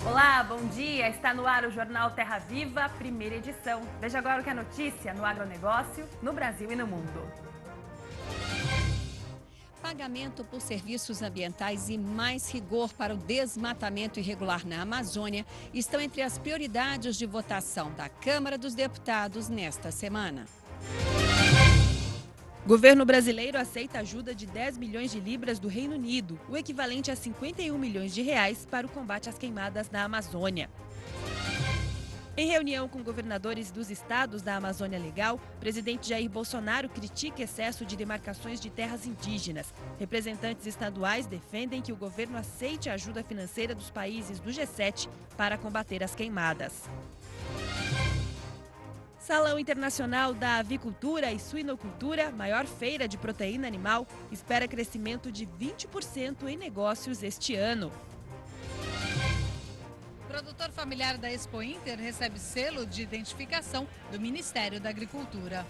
Olá, bom dia. Está no ar o Jornal Terra Viva, primeira edição. Veja agora o que é notícia no agronegócio, no Brasil e no mundo. Pagamento por serviços ambientais e mais rigor para o desmatamento irregular na Amazônia estão entre as prioridades de votação da Câmara dos Deputados nesta semana. Governo brasileiro aceita ajuda de 10 milhões de libras do Reino Unido, o equivalente a 51 milhões de reais para o combate às queimadas na Amazônia. Em reunião com governadores dos estados da Amazônia Legal, o presidente Jair Bolsonaro critica excesso de demarcações de terras indígenas. Representantes estaduais defendem que o governo aceite a ajuda financeira dos países do G7 para combater as queimadas. Salão Internacional da Avicultura e Suinocultura, maior feira de proteína animal, espera crescimento de 20% em negócios este ano. O produtor familiar da Expo Inter recebe selo de identificação do Ministério da Agricultura.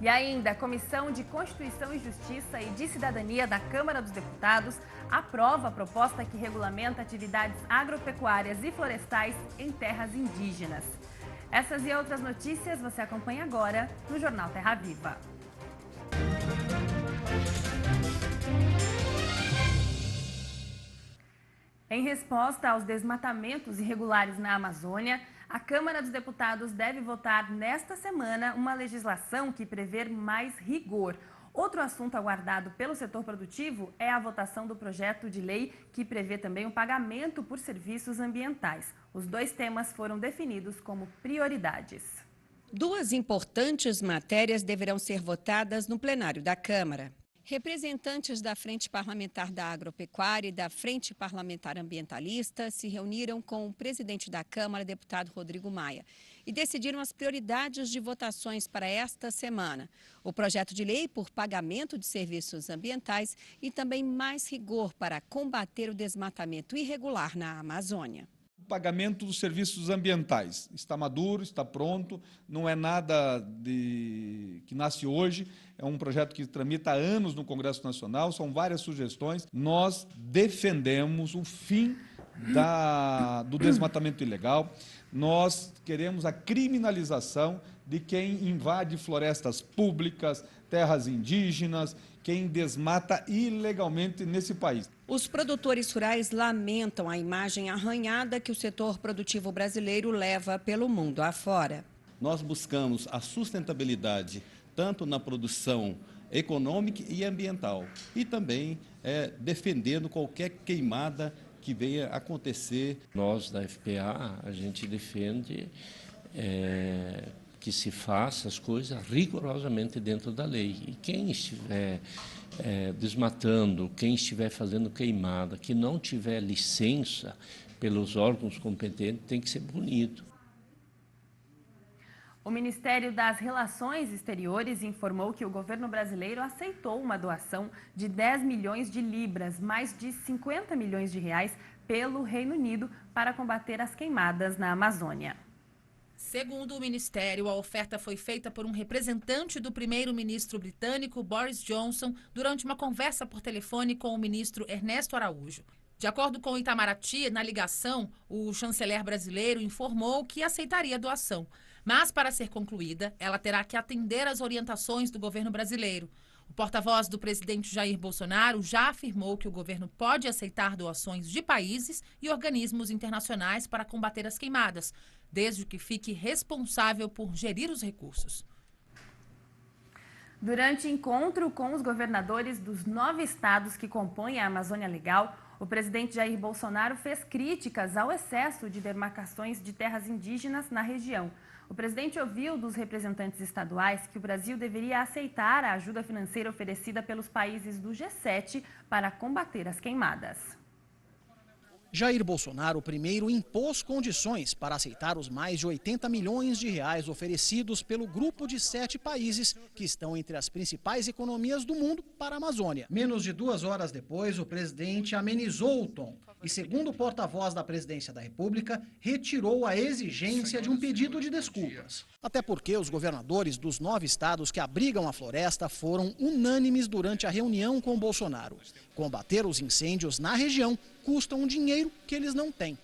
E ainda, a Comissão de Constituição e Justiça e de Cidadania da Câmara dos Deputados aprova a proposta que regulamenta atividades agropecuárias e florestais em terras indígenas. Essas e outras notícias você acompanha agora no Jornal Terra Viva. Em resposta aos desmatamentos irregulares na Amazônia, a Câmara dos Deputados deve votar nesta semana uma legislação que prevê mais rigor. Outro assunto aguardado pelo setor produtivo é a votação do projeto de lei que prevê também o pagamento por serviços ambientais. Os dois temas foram definidos como prioridades. Duas importantes matérias deverão ser votadas no plenário da Câmara. Representantes da Frente Parlamentar da Agropecuária e da Frente Parlamentar Ambientalista se reuniram com o presidente da Câmara, deputado Rodrigo Maia, e decidiram as prioridades de votações para esta semana. O projeto de lei por pagamento de serviços ambientais e também mais rigor para combater o desmatamento irregular na Amazônia. O pagamento dos serviços ambientais está maduro, está pronto, não é nada que nasce hoje, é um projeto que tramita há anos no Congresso Nacional, são várias sugestões. Nós defendemos o fim do desmatamento ilegal, nós queremos a criminalização de quem invade florestas públicas, terras indígenas, quem desmata ilegalmente nesse país. Os produtores rurais lamentam a imagem arranhada que o setor produtivo brasileiro leva pelo mundo afora. Nós buscamos a sustentabilidade tanto na produção econômica e ambiental e também defendendo qualquer queimada que venha acontecer. Nós da FPA, a gente defende que se faça as coisas rigorosamente dentro da lei. E quem estiver desmatando, quem estiver fazendo queimada, que não tiver licença pelos órgãos competentes, tem que ser punido. O Ministério das Relações Exteriores informou que o governo brasileiro aceitou uma doação de 10 milhões de libras, mais de 50 milhões de reais, pelo Reino Unido para combater as queimadas na Amazônia. Segundo o Ministério, a oferta foi feita por um representante do primeiro-ministro britânico Boris Johnson durante uma conversa por telefone com o ministro Ernesto Araújo. De acordo com o Itamaraty, na ligação, o chanceler brasileiro informou que aceitaria a doação, mas para ser concluída, ela terá que atender às orientações do governo brasileiro. O porta-voz do presidente Jair Bolsonaro já afirmou que o governo pode aceitar doações de países e organismos internacionais para combater as queimadas, desde que fique responsável por gerir os recursos. Durante encontro com os governadores dos 9 estados que compõem a Amazônia Legal, o presidente Jair Bolsonaro fez críticas ao excesso de demarcações de terras indígenas na região. O presidente ouviu dos representantes estaduais que o Brasil deveria aceitar a ajuda financeira oferecida pelos países do G7 para combater as queimadas. Jair Bolsonaro primeiro impôs condições para aceitar os mais de 80 milhões de reais oferecidos pelo grupo de 7 países que estão entre as principais economias do mundo para a Amazônia. Menos de 2 horas depois, o presidente amenizou o tom e, segundo o porta-voz da Presidência da República, retirou a exigência de um pedido de desculpas. Até porque os governadores dos 9 estados que abrigam a floresta foram unânimes durante a reunião com Bolsonaro. Combater os incêndios na região custa um dinheiro que eles não têm.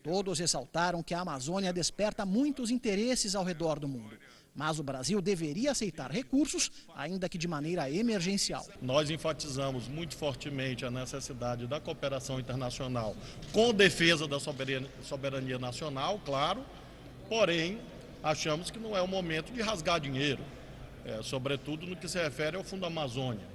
Todos ressaltaram que a Amazônia desperta muitos interesses ao redor do mundo. Mas o Brasil deveria aceitar recursos, ainda que de maneira emergencial. Nós enfatizamos muito fortemente a necessidade da cooperação internacional com defesa da soberania nacional, claro, porém, achamos que não é o momento de rasgar dinheiro, sobretudo no que se refere ao Fundo Amazônia.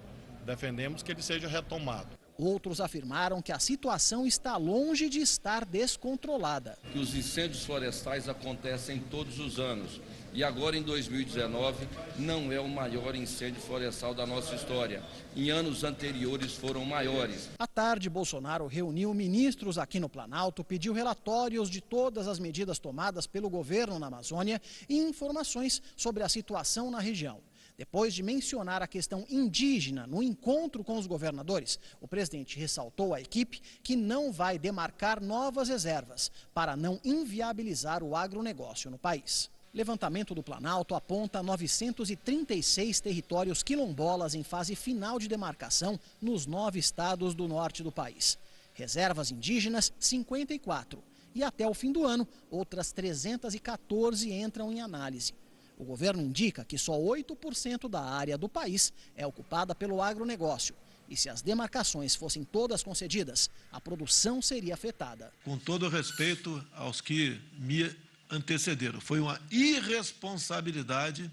Defendemos que ele seja retomado. Outros afirmaram que a situação está longe de estar descontrolada. Que os incêndios florestais acontecem todos os anos e agora em 2019 não é o maior incêndio florestal da nossa história. Em anos anteriores foram maiores. À tarde, Bolsonaro reuniu ministros aqui no Planalto, pediu relatórios de todas as medidas tomadas pelo governo na Amazônia e informações sobre a situação na região. Depois de mencionar a questão indígena no encontro com os governadores, o presidente ressaltou à equipe que não vai demarcar novas reservas para não inviabilizar o agronegócio no país. Levantamento do Planalto aponta 936 territórios quilombolas em fase final de demarcação nos 9 estados do norte do país. Reservas indígenas, 54. E até o fim do ano, outras 314 entram em análise. O governo indica que só 8% da área do país é ocupada pelo agronegócio. E se as demarcações fossem todas concedidas, a produção seria afetada. Com todo respeito aos que me antecederam, foi uma irresponsabilidade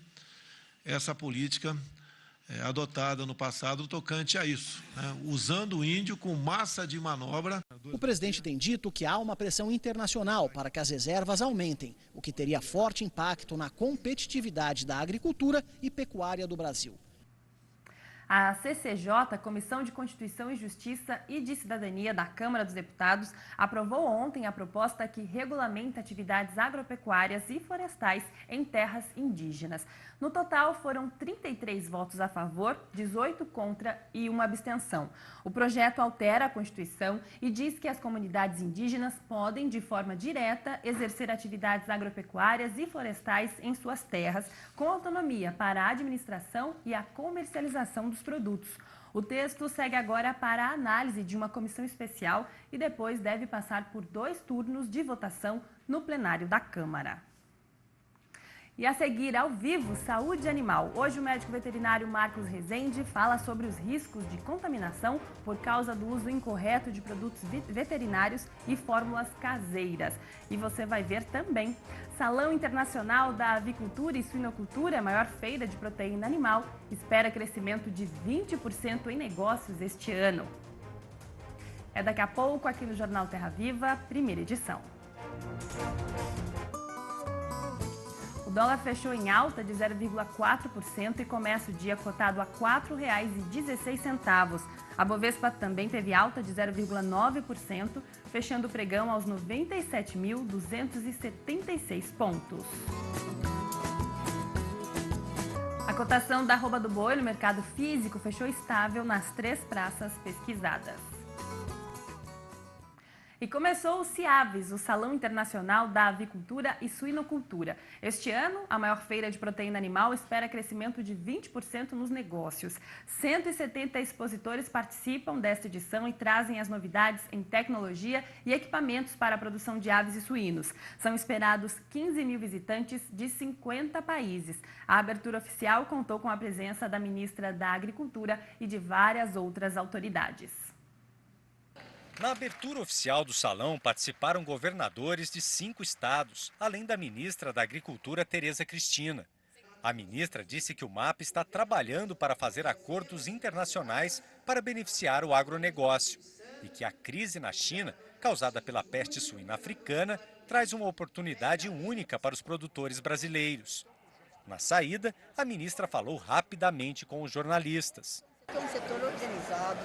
essa política adotada no passado tocante a isso, usando o índio com massa de manobra. O presidente tem dito que há uma pressão internacional para que as reservas aumentem, o que teria forte impacto na competitividade da agricultura e pecuária do Brasil. A CCJ, Comissão de Constituição e Justiça e de Cidadania da Câmara dos Deputados, aprovou ontem a proposta que regulamenta atividades agropecuárias e florestais em terras indígenas. No total, foram 33 votos a favor, 18 contra e uma abstenção. O projeto altera a Constituição e diz que as comunidades indígenas podem, de forma direta, exercer atividades agropecuárias e florestais em suas terras, com autonomia para a administração e a comercialização dos produtos. O texto segue agora para a análise de uma comissão especial e depois deve passar por 2 turnos de votação no plenário da Câmara. E a seguir, ao vivo, Saúde Animal. Hoje o médico veterinário Marcos Rezende fala sobre os riscos de contaminação por causa do uso incorreto de produtos veterinários e fórmulas caseiras. E você vai ver também. Salão Internacional da Avicultura e Suinocultura, a maior feira de proteína animal, espera crescimento de 20% em negócios este ano. É daqui a pouco aqui no Jornal Terra Viva, primeira edição. O dólar fechou em alta de 0,4% e começa o dia cotado a R$ 4,16. A Bovespa também teve alta de 0,9%, fechando o pregão aos 97.276 pontos. A cotação da arroba do boi no mercado físico fechou estável nas 3 praças pesquisadas. E começou o CIAVES, o Salão Internacional da Avicultura e Suinocultura. Este ano, a maior feira de proteína animal espera crescimento de 20% nos negócios. 170 expositores participam desta edição e trazem as novidades em tecnologia e equipamentos para a produção de aves e suínos. São esperados 15 mil visitantes de 50 países. A abertura oficial contou com a presença da ministra da Agricultura e de várias outras autoridades. Na abertura oficial do salão participaram governadores de 5 estados, além da ministra da Agricultura, Tereza Cristina. A ministra disse que o MAP está trabalhando para fazer acordos internacionais para beneficiar o agronegócio e que a crise na China, causada pela peste suína africana, traz uma oportunidade única para os produtores brasileiros. Na saída, a ministra falou rapidamente com os jornalistas. É um setor organizado,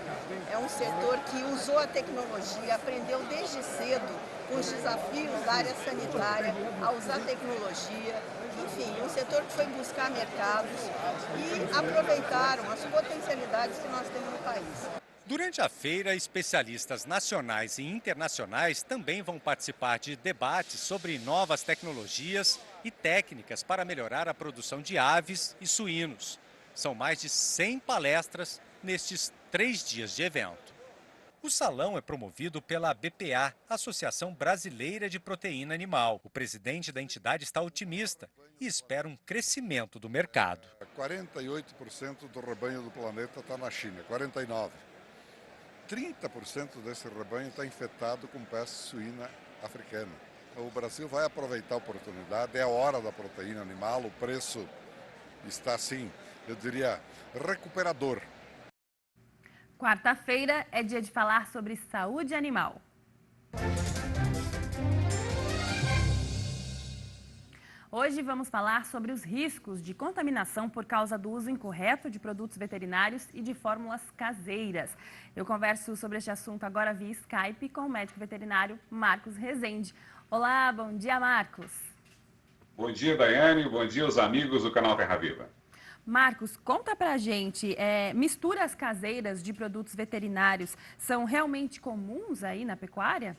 é um setor que usou a tecnologia, aprendeu desde cedo com os desafios da área sanitária, a usar tecnologia, enfim, um setor que foi buscar mercados e aproveitaram as potencialidades que nós temos no país. Durante a feira, especialistas nacionais e internacionais também vão participar de debates sobre novas tecnologias e técnicas para melhorar a produção de aves e suínos. São mais de 100 palestras nestes 3 dias de evento. O salão é promovido pela BPA, Associação Brasileira de Proteína Animal. O presidente da entidade está otimista e espera um crescimento do mercado. 48% do rebanho do planeta está na China, 49%. 30% desse rebanho está infectado com peste suína africana. O Brasil vai aproveitar a oportunidade, é a hora da proteína animal, o preço está assim, eu diria, recuperador. Quarta-feira é dia de falar sobre saúde animal. Hoje vamos falar sobre os riscos de contaminação por causa do uso incorreto de produtos veterinários e de fórmulas caseiras. Eu converso sobre este assunto agora via Skype com o médico veterinário Marcos Rezende. Olá, bom dia, Marcos. Bom dia, Daiane. Bom dia aos amigos do canal Terra Viva. Marcos, conta pra gente, misturas caseiras de produtos veterinários são realmente comuns aí na pecuária?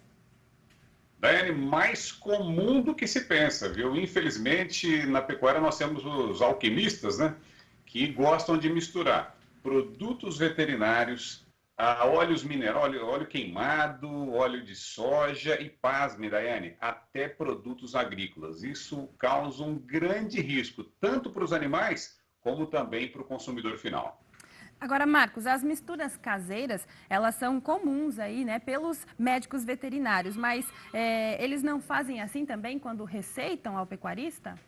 Daiane, mais comum do que se pensa, viu? Infelizmente, na pecuária nós temos os alquimistas, né? Que gostam de misturar produtos veterinários a óleos minerais, óleo queimado, óleo de soja e, pasme, Daiane, até produtos agrícolas. Isso causa um grande risco, tanto para os animais como também para o consumidor final. Agora, Marcos, as misturas caseiras, elas são comuns aí, né, pelos médicos veterinários, mas eles não fazem assim também quando receitam ao pecuarista?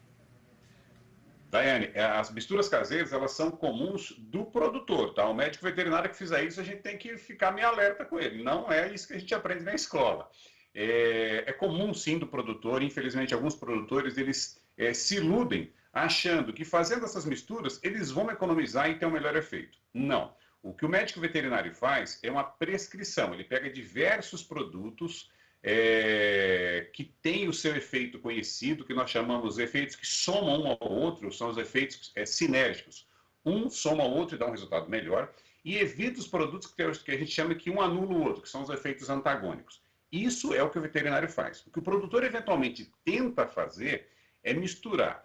Daiane, as misturas caseiras, elas são comuns do produtor, tá? O médico veterinário que fizer isso, a gente tem que ficar meio alerta com ele. Não é isso que a gente aprende na escola. É comum, sim, do produtor. Infelizmente, alguns produtores, eles se iludem achando que fazendo essas misturas, eles vão economizar e ter um melhor efeito. Não. O que o médico veterinário faz é uma prescrição. Ele pega diversos produtos que têm o seu efeito conhecido, que nós chamamos de efeitos que somam um ao outro, são os efeitos sinérgicos. Um soma ao outro e dá um resultado melhor, e evita os produtos que a gente chama que um anula o outro, que são os efeitos antagônicos. Isso é o que o veterinário faz. O que o produtor eventualmente tenta fazer é misturar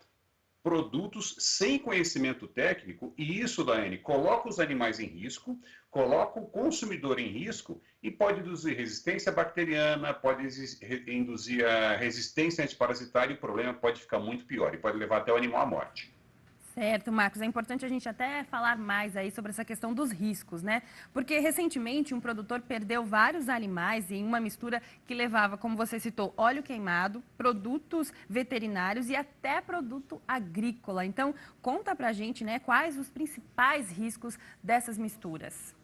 produtos sem conhecimento técnico, e isso, Daiane, coloca os animais em risco, coloca o consumidor em risco e pode induzir resistência bacteriana, pode induzir a resistência antiparasitária e o problema pode ficar muito pior e pode levar até o animal à morte. Certo, Marcos. É importante a gente até falar mais aí sobre essa questão dos riscos, né? Porque recentemente um produtor perdeu vários animais em uma mistura que levava, como você citou, óleo queimado, produtos veterinários e até produto agrícola. Então, conta pra gente, né, quais os principais riscos dessas misturas.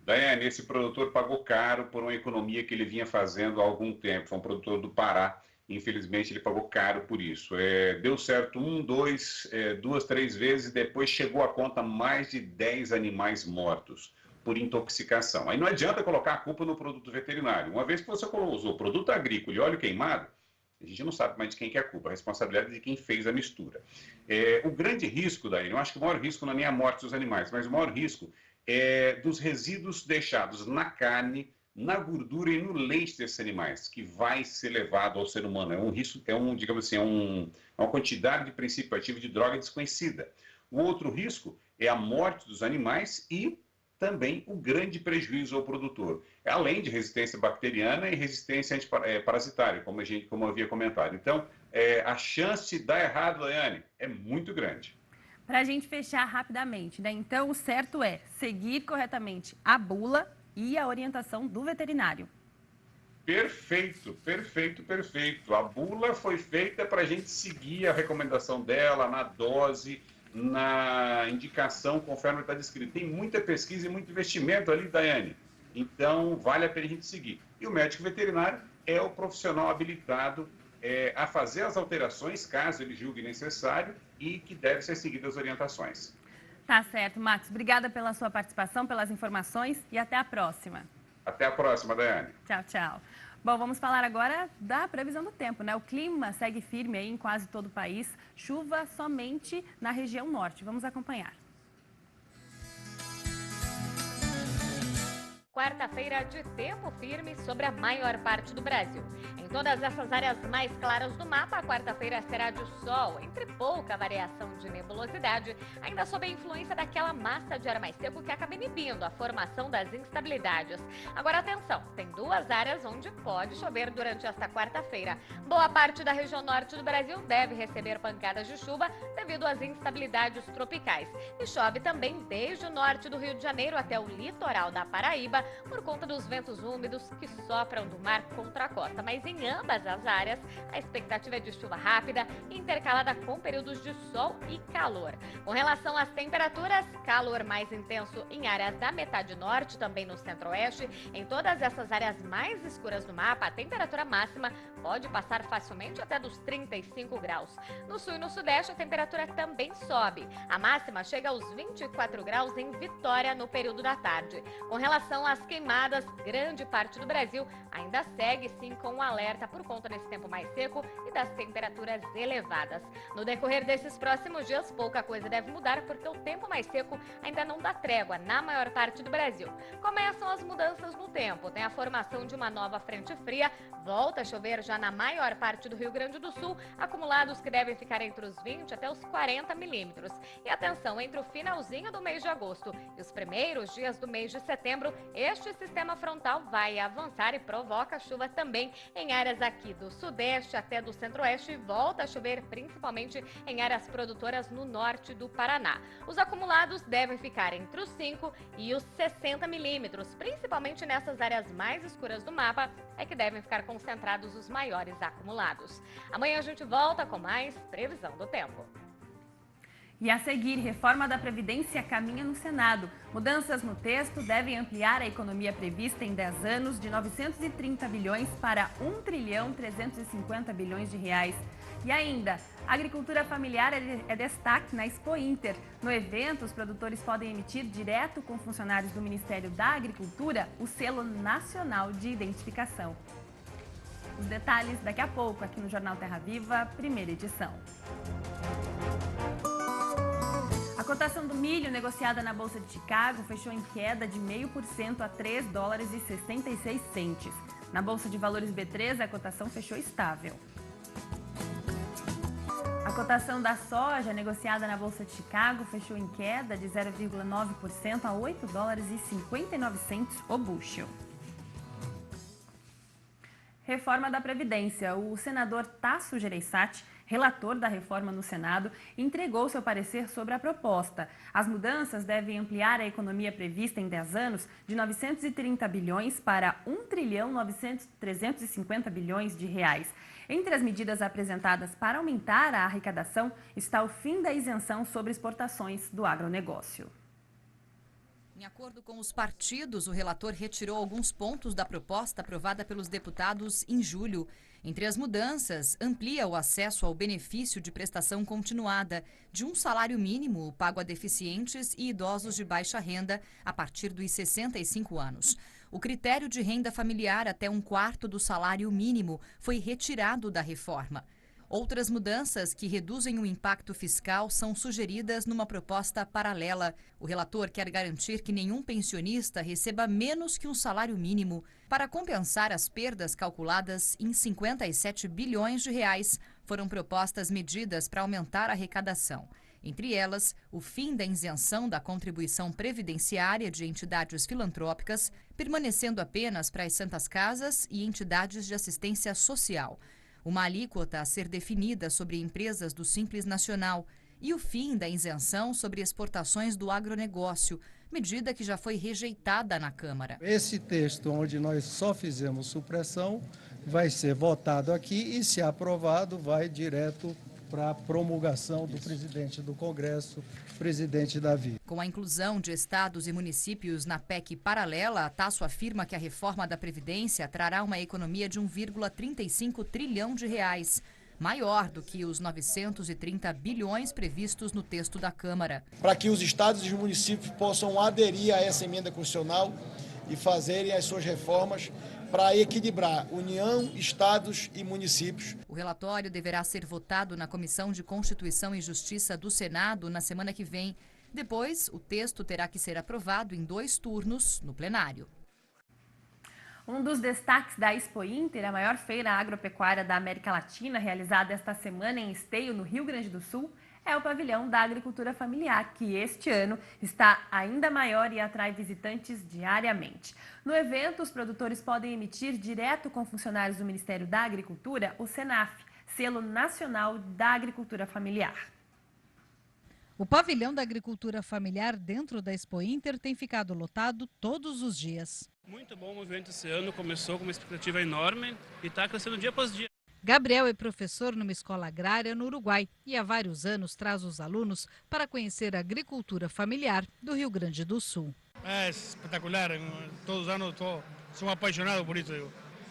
Daiane, esse produtor pagou caro por uma economia que ele vinha fazendo há algum tempo. Foi um produtor do Pará. Infelizmente, ele pagou caro por isso. Deu certo duas, três vezes, e depois chegou a conta mais de 10 animais mortos por intoxicação. Aí não adianta colocar a culpa no produto veterinário. Uma vez que você usou produto agrícola e óleo queimado, a gente não sabe mais de quem que é a culpa. A responsabilidade é de quem fez a mistura. O grande risco, daí, eu acho que o maior risco não é nem a morte dos animais, mas o maior risco é dos resíduos deixados na carne, na gordura e no leite desses animais, que vai ser levado ao ser humano. É um risco, digamos assim, uma quantidade de princípio ativo de droga desconhecida. O outro risco é a morte dos animais e também o grande prejuízo ao produtor, além de resistência bacteriana e resistência antiparasitária, como eu havia comentado. Então, a chance de dar errado, Daiane, é muito grande. Para a gente fechar rapidamente, né? Então, o certo é seguir corretamente a bula e a orientação do veterinário. Perfeito, perfeito, perfeito. A bula foi feita para a gente seguir a recomendação dela na dose, na indicação, conforme está descrito. Tem muita pesquisa e muito investimento ali, Daiane. Então, vale a pena a gente seguir. E o médico veterinário é o profissional habilitado a fazer as alterações, caso ele julgue necessário, e que deve ser seguidas as orientações. Tá certo, Marcos. Obrigada pela sua participação, pelas informações e até a próxima. Até a próxima, Daiane. Tchau, tchau. Bom, vamos falar agora da previsão do tempo, né? O clima segue firme aí em quase todo o país, chuva somente na região norte. Vamos acompanhar. quarta-feira de tempo firme sobre a maior parte do Brasil. Em todas essas áreas mais claras do mapa, a quarta-feira será de sol, entre pouca variação de nebulosidade, ainda sob a influência daquela massa de ar mais seco que acaba inibindo a formação das instabilidades. Agora atenção, tem duas áreas onde pode chover durante esta quarta-feira. Boa parte da região norte do Brasil deve receber pancadas de chuva devido às instabilidades tropicais. E chove também desde o norte do Rio de Janeiro até o litoral da Paraíba, por conta dos ventos úmidos que sopram do mar contra a costa. Mas em ambas as áreas, a expectativa é de chuva rápida, intercalada com períodos de sol e calor. Com relação às temperaturas, calor mais intenso em áreas da metade norte, também no centro-oeste. Em todas essas áreas mais escuras do mapa, a temperatura máxima pode passar facilmente até dos 35 graus. No sul e no sudeste, a temperatura também sobe. A máxima chega aos 24 graus em Vitória no período da tarde. Com relação às queimadas, grande parte do Brasil ainda segue sim com um alerta por conta desse tempo mais seco e das temperaturas elevadas. No decorrer desses próximos dias, pouca coisa deve mudar porque o tempo mais seco ainda não dá trégua na maior parte do Brasil. Começam as mudanças no tempo, tem a formação de uma nova frente fria, volta a chover já na maior parte do Rio Grande do Sul, acumulados que devem ficar entre os 20 até os 40 milímetros. E atenção, entre o finalzinho do mês de agosto e os primeiros dias do mês de setembro, este sistema frontal vai avançar e provoca chuva também em áreas aqui do sudeste até do centro-oeste e volta a chover principalmente em áreas produtoras no norte do Paraná. Os acumulados devem ficar entre os 5 e os 60 milímetros, principalmente nessas áreas mais escuras do mapa, é que devem ficar concentrados os maiores acumulados. Amanhã a gente volta com mais previsão do tempo. E a seguir, reforma da Previdência caminha no Senado. Mudanças no texto devem ampliar a economia prevista em 10 anos de 930 bilhões para 1 trilhão 350 bilhões de reais. E ainda, a agricultura familiar é destaque na Expo Inter. No evento, os produtores podem emitir direto com funcionários do Ministério da Agricultura o selo nacional de identificação. Os detalhes daqui a pouco aqui no Jornal Terra Viva, primeira edição. A cotação do milho negociada na Bolsa de Chicago fechou em queda de 0,5% a 3 dólares e 66 centes. Na Bolsa de Valores B3, a cotação fechou estável. A cotação da soja negociada na Bolsa de Chicago fechou em queda de 0,9% a 8 dólares e 59 centes o bushel. Reforma da Previdência. O senador Tasso Gereissati, relator da reforma no Senado, entregou seu parecer sobre a proposta. As mudanças devem ampliar a economia prevista em 10 anos de 930 bilhões para 1 trilhão 350 bilhões de reais. Entre as medidas apresentadas para aumentar a arrecadação está o fim da isenção sobre exportações do agronegócio. Em acordo com os partidos, o relator retirou alguns pontos da proposta aprovada pelos deputados em julho. Entre as mudanças, amplia o acesso ao benefício de prestação continuada de um salário mínimo pago a deficientes e idosos de baixa renda a partir dos 65 anos. O critério de renda familiar até 1/4 do salário mínimo foi retirado da reforma. Outras mudanças que reduzem o impacto fiscal são sugeridas numa proposta paralela. O relator quer garantir que nenhum pensionista receba menos que um salário mínimo. Para compensar as perdas calculadas em 57 bilhões de reais, foram propostas medidas para aumentar a arrecadação. Entre elas, o fim da isenção da contribuição previdenciária de entidades filantrópicas, permanecendo apenas para as santas casas e entidades de assistência social. Uma alíquota a ser definida sobre empresas do Simples Nacional e o fim da isenção sobre exportações do agronegócio, medida que já foi rejeitada na Câmara. Esse texto, onde nós só fizemos supressão, vai ser votado aqui e, se aprovado, vai direto para a promulgação do presidente do Congresso, presidente Davi. Com a inclusão de estados e municípios na PEC paralela, a Tasso afirma que a reforma da Previdência trará uma economia de 1,35 trilhão de reais, maior do que os 930 bilhões previstos no texto da Câmara. Para que os estados e os municípios possam aderir a essa emenda constitucional e fazerem as suas reformas para equilibrar União, estados e municípios. O relatório deverá ser votado na Comissão de Constituição e Justiça do Senado na semana que vem. Depois, o texto terá que ser aprovado em 2 turnos no plenário. Um dos destaques da Expo Inter, a maior feira agropecuária da América Latina, realizada esta semana em Esteio, no Rio Grande do Sul, é o pavilhão da agricultura familiar, que este ano está ainda maior e atrai visitantes diariamente. No evento, os produtores podem emitir direto com funcionários do Ministério da Agricultura o SENAF, Selo Nacional da Agricultura Familiar. O pavilhão da agricultura familiar dentro da Expo Inter tem ficado lotado todos os dias. Muito bom o evento esse ano, começou com uma expectativa enorme e está crescendo dia após dia. Gabriel é professor numa escola agrária no Uruguai e há vários anos traz os alunos para conhecer a agricultura familiar do Rio Grande do Sul. É espetacular, todos os anos sou apaixonado por isso.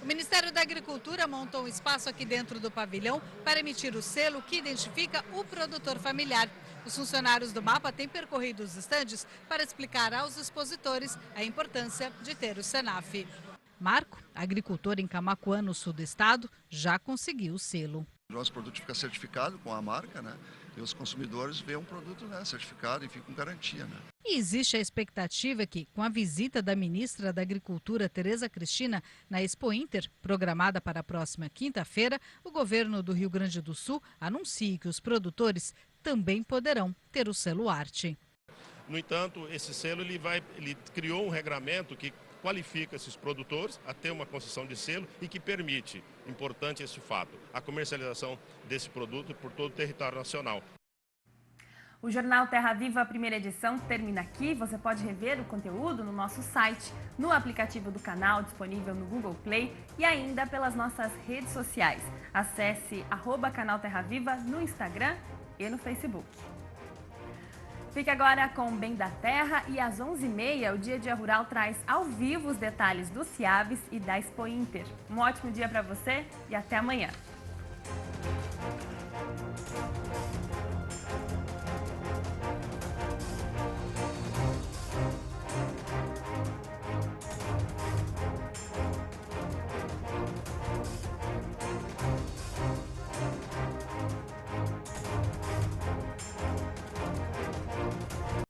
O Ministério da Agricultura montou um espaço aqui dentro do pavilhão para emitir o selo que identifica o produtor familiar. Os funcionários do MAPA têm percorrido os estandes para explicar aos expositores a importância de ter o SENAF. Marco, agricultor em Camaquã, no sul do estado, já conseguiu o selo. O nosso produto fica certificado com a marca, né? E os consumidores veem um produto, né, certificado e fica com garantia, né? E existe a expectativa que, com a visita da ministra da Agricultura, Tereza Cristina, na Expo Inter, programada para a próxima quinta-feira, o governo do Rio Grande do Sul anuncie que os produtores também poderão ter o selo Arte. No entanto, esse selo ele criou um regramento que qualifica esses produtores a ter uma concessão de selo e que permite, importante esse fato, a comercialização desse produto por todo o território nacional. O Jornal Terra Viva, a primeira edição, termina aqui. Você pode rever o conteúdo no nosso site, no aplicativo do canal, disponível no Google Play e ainda pelas nossas redes sociais. Acesse @canal Terra Viva no Instagram e no Facebook. Fique agora com o Bem da Terra e às 11h30 o Dia Rural traz ao vivo os detalhes do CIAVES e da Expo Inter. Um ótimo dia para você e até amanhã.